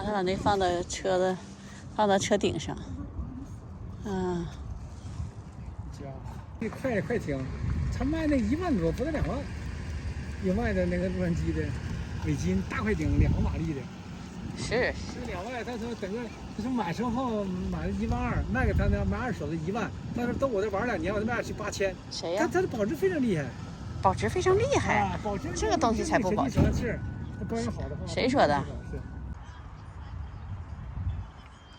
他把那放到车顶上。嗯。那快停，他卖那1万多，不到2万。1万的那个洛杉矶的尾金大快顶，2马力的。是2万，他说整个他说买时候买了1万2，卖给他呢买二手的1万。他说都我这玩2年，我这卖去8000。谁呀？他的保值非常厉害。保值非常厉害啊！保值这个东西才不保值。是，它保养好的话。谁说的？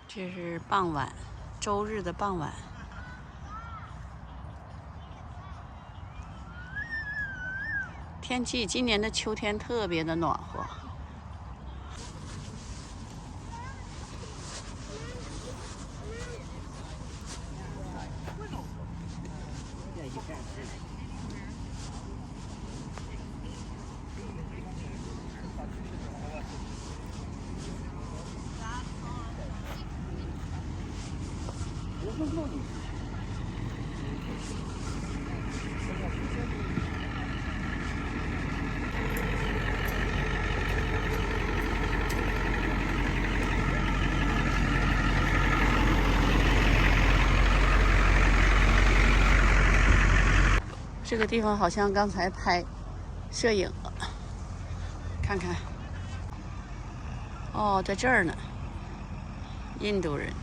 这是傍晚，周日的傍晚。天气今年的秋天特别的暖和。这个地方好像刚才拍摄影了，看看。哦，在这儿呢，印度人。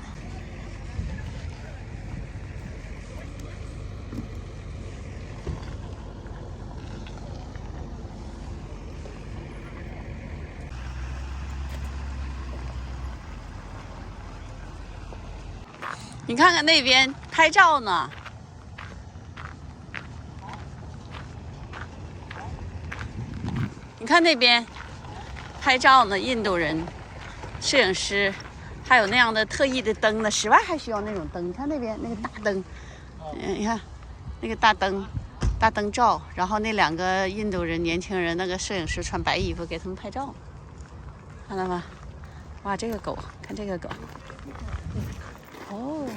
你看看那边拍照呢。你看那边拍照呢，印度人摄影师，还有那样的特意的灯呢。室外还需要那种灯，你看那边那个大灯，你看那个大灯照，然后那2个印度人年轻人，那个摄影师穿白衣服给他们拍照，看到吗？哇，这个狗，看这个狗，哦。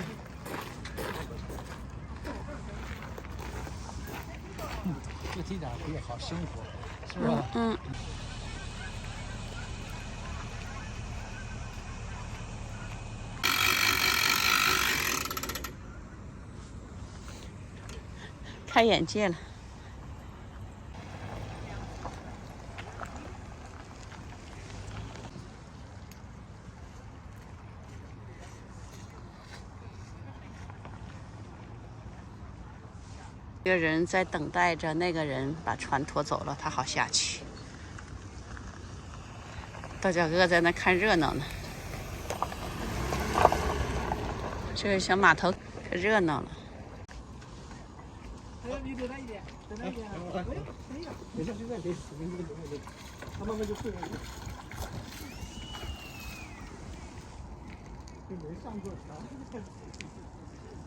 这点可以好生活，是吧？嗯。开眼界了。一个人在等待着那个人把船拖走了，他好下去。豆角哥在那看热闹呢。这个小码头可热闹了。哎呀，你等他一点，等他一点。哎，可以了，等下现在可以，我跟这个留下这个，他慢慢就退回去。就没上过船，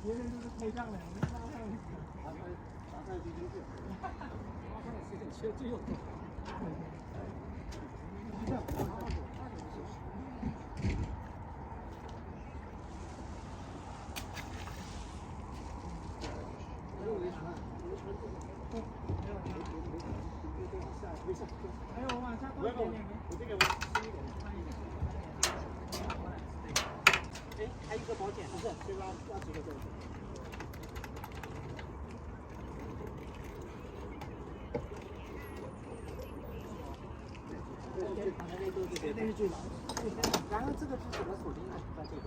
别人都是开上来，我们拉上来。打上去就是，拉上来是很缺最右头。还有往下多一点点，我这个轻一点，慢一点。哎，还有一个保险，不是，对吧？要几个这个？那是最老的。然后这个是怎么锁定的？在这个。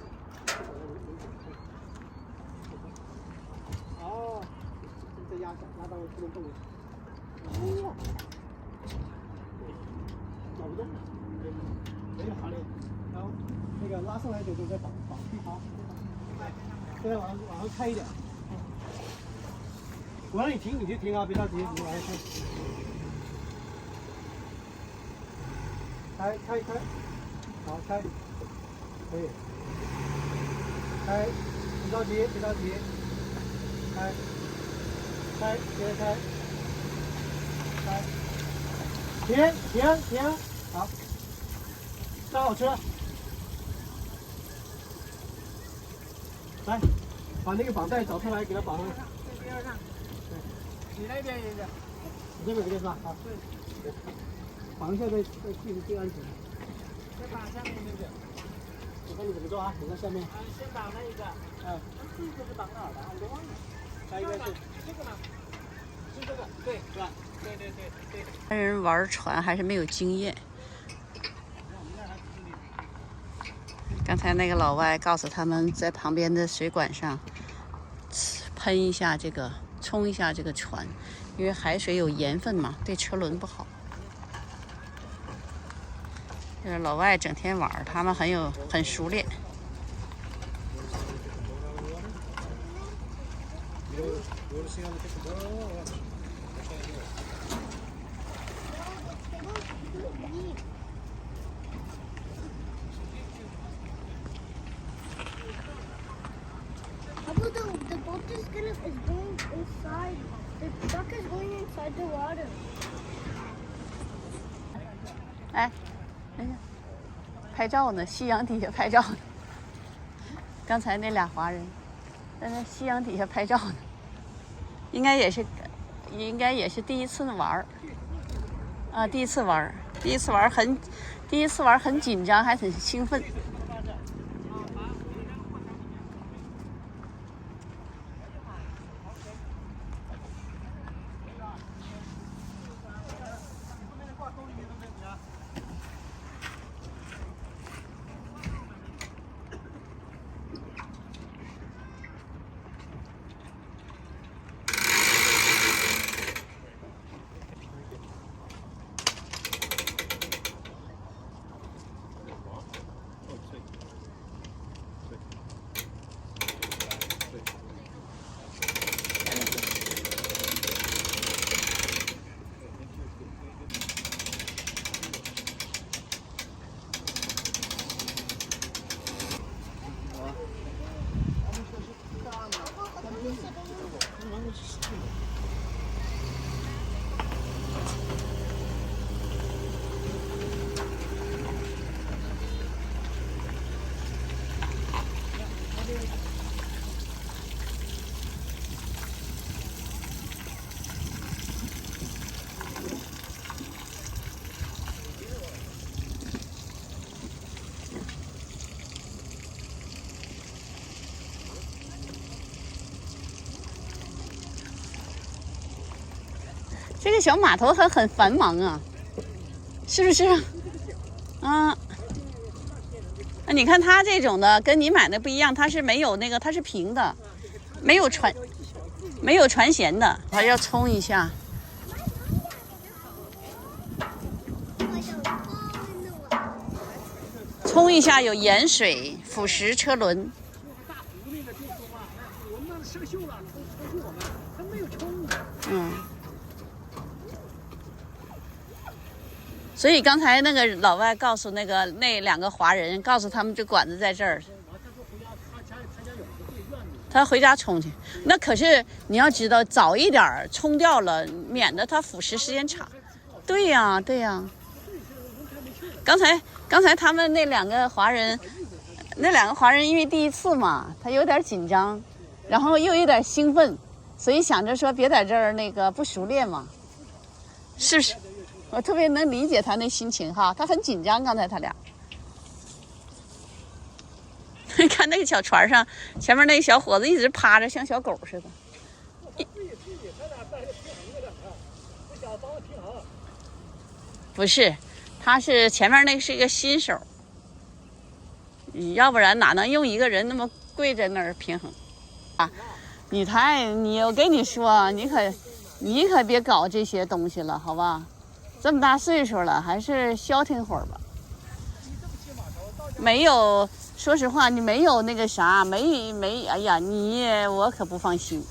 哦，这压下，压到不能动了。哦。搞不动了。没有好嘞。然后那个拉上来就再绑好。现在往上开一点。我让你停你就停啊，别着急，你往上开。开，好开，可以，开，别着急，开，接着开，停，好，上好车，来，把那个绑带找出来，给它绑上。这边上，对，你那边一个，你这边一个是吧？好，对。绑一下再系安全。再绑下面那个。我看你怎么做啊？你看下面。先绑那一个。这个是绑哪儿的？我都忘了。还有一个是这个吗？是这个，对，是吧？对。人玩船还是没有经验。刚才那个老外告诉他们，在旁边的水管上喷一下这个，冲一下这个船，因为海水有盐分嘛，对车轮不好。就是老外整天玩，他们很熟练。The boat is going inside. The truck is going inside the water. 哎，哎呀，拍照呢，夕阳底下拍照呢。刚才那俩华人在那夕阳底下拍照呢，应该也是第一次玩啊，第一次玩很紧张，还很兴奋。这个小码头很繁忙啊，是不是？啊，你看它这种的跟你买的不一样，它是没有那个，它是平的，没有船舷的，还要冲一下。冲一下有盐水腐蚀车轮。大湖那个就说嘛，我们那生锈了，冲我们，他没有冲。所以刚才那个老外告诉那两个华人，告诉他们这管子在这儿。他回家冲去，那可是你要知道，早一点冲掉了，免得它腐蚀时间长。对呀，对呀。刚才他们那两个华人因为第一次嘛，他有点紧张，然后又有点兴奋，所以想着说别在这儿那个不熟练嘛，是不是？我特别能理解他那心情哈，他很紧张。刚才他俩，看那个小船上，前面那个小伙子一直趴着，像小狗似的。不是，他是前面那个是一个新手，要不然哪能用一个人那么跪在那儿平衡啊？我跟你说，你可别搞这些东西了，好吧？这么大岁数了，还是消停会儿吧。没有，说实话，你没有那个啥，没，哎呀，我可不放心。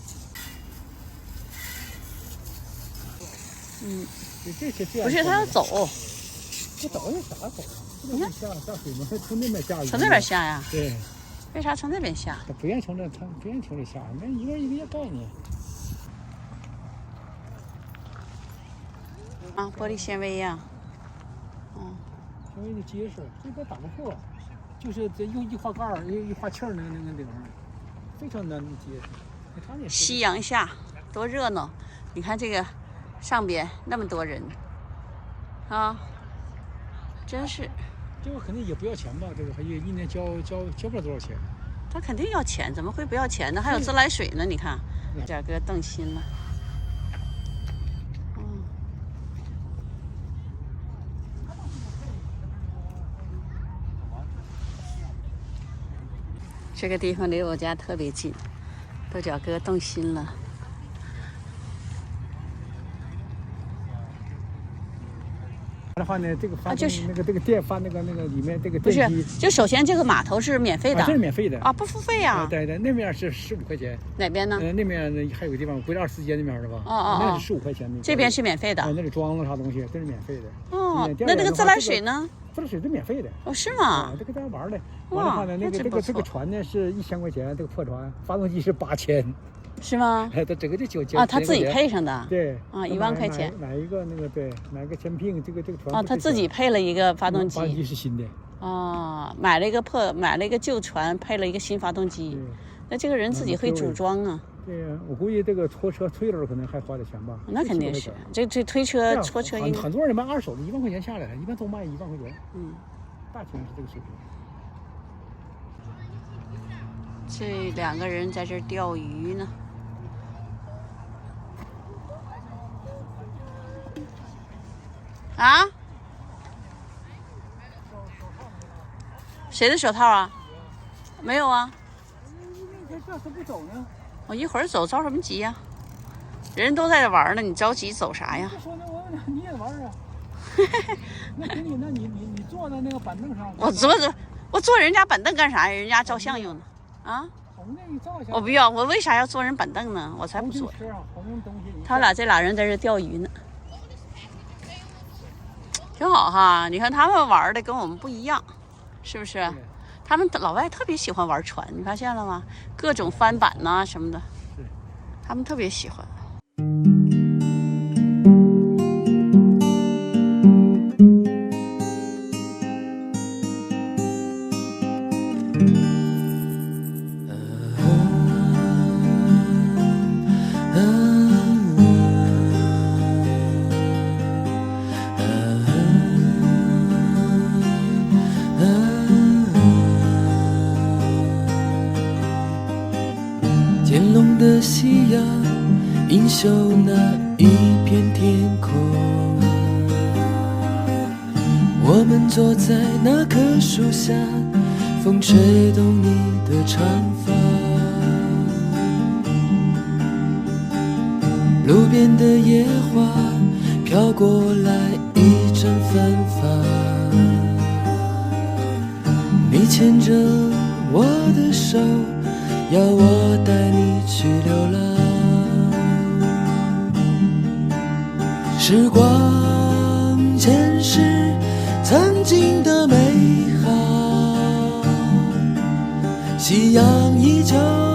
不是他要走。不走有啥走？你看下水门，从那边下。从那边下呀？对。为啥从那边下？他不愿意从这下，那一个一个概念。啊，玻璃纤维呀。纤维的结实，这个打不破，就是这用一划盖儿、一划气儿那个铃，非常难结实。夕阳下多热闹！你看这个上边那么多人啊，真是。这个肯定也不要钱吧？这个还一年交不了多少钱。他肯定要钱，怎么会不要钱呢？还有自来水呢，你看，这哥动心了。这个地方离我家特别近，豆角哥动心了。的话呢，这个发就是那个这个电发那个里面这个不是电机，就首先这个码头是免费的，这是免费的啊，不付费呀。对，那面是15块钱。哪边呢？那面呢还有个地方，回到24街那边的吧？哦，那是15块钱的。这边是免费的。那里装了啥东西，这是免费的。哦，那这个自来水呢？自来水是免费的。哦，是吗？这个大家玩的。完了话呢，这个船呢是1000块钱，这个破船，发动机是8000。是吗？它整个就9,000啊，他自己配上的。对。啊，1万块钱。买一个那个对，买个千聘，这个船。啊，他自己配了一个发动机。发动机是新的。啊，买了一个旧船，配了一个新发动机。那这个人自己会组装啊。对呀，我估计这个拖车推轮可能还花点钱吧。那肯定是，这推车拖车应该。很多人卖二手的，1万块钱下来，一般都卖1万块钱。大体上是这个水平。这2个人在这儿钓鱼呢。啊？谁的手套啊？没有啊。这怎么不走呢？我一会儿走，着什么急呀？人都在这玩呢，你着急走啥呀？说呢，你也玩啊？那给你，那你坐在那个板凳上。我坐人家板凳干啥呀？人家照相用的。啊？我不要，我为啥要坐人板凳呢？我才不坐。他俩这俩人在这钓鱼呢。挺好哈，你看他们玩的跟我们不一样，是不是？他们老外特别喜欢玩船，你发现了吗？各种翻板呐、什么的，他们特别喜欢。渐浓的夕阳映秀那一片天空，我们坐在那棵树下，风吹动你的长发，路边的野花飘过来一阵芬芳，你牵着我的手，要我带你去流浪，时光前世曾经的美好，夕阳依旧。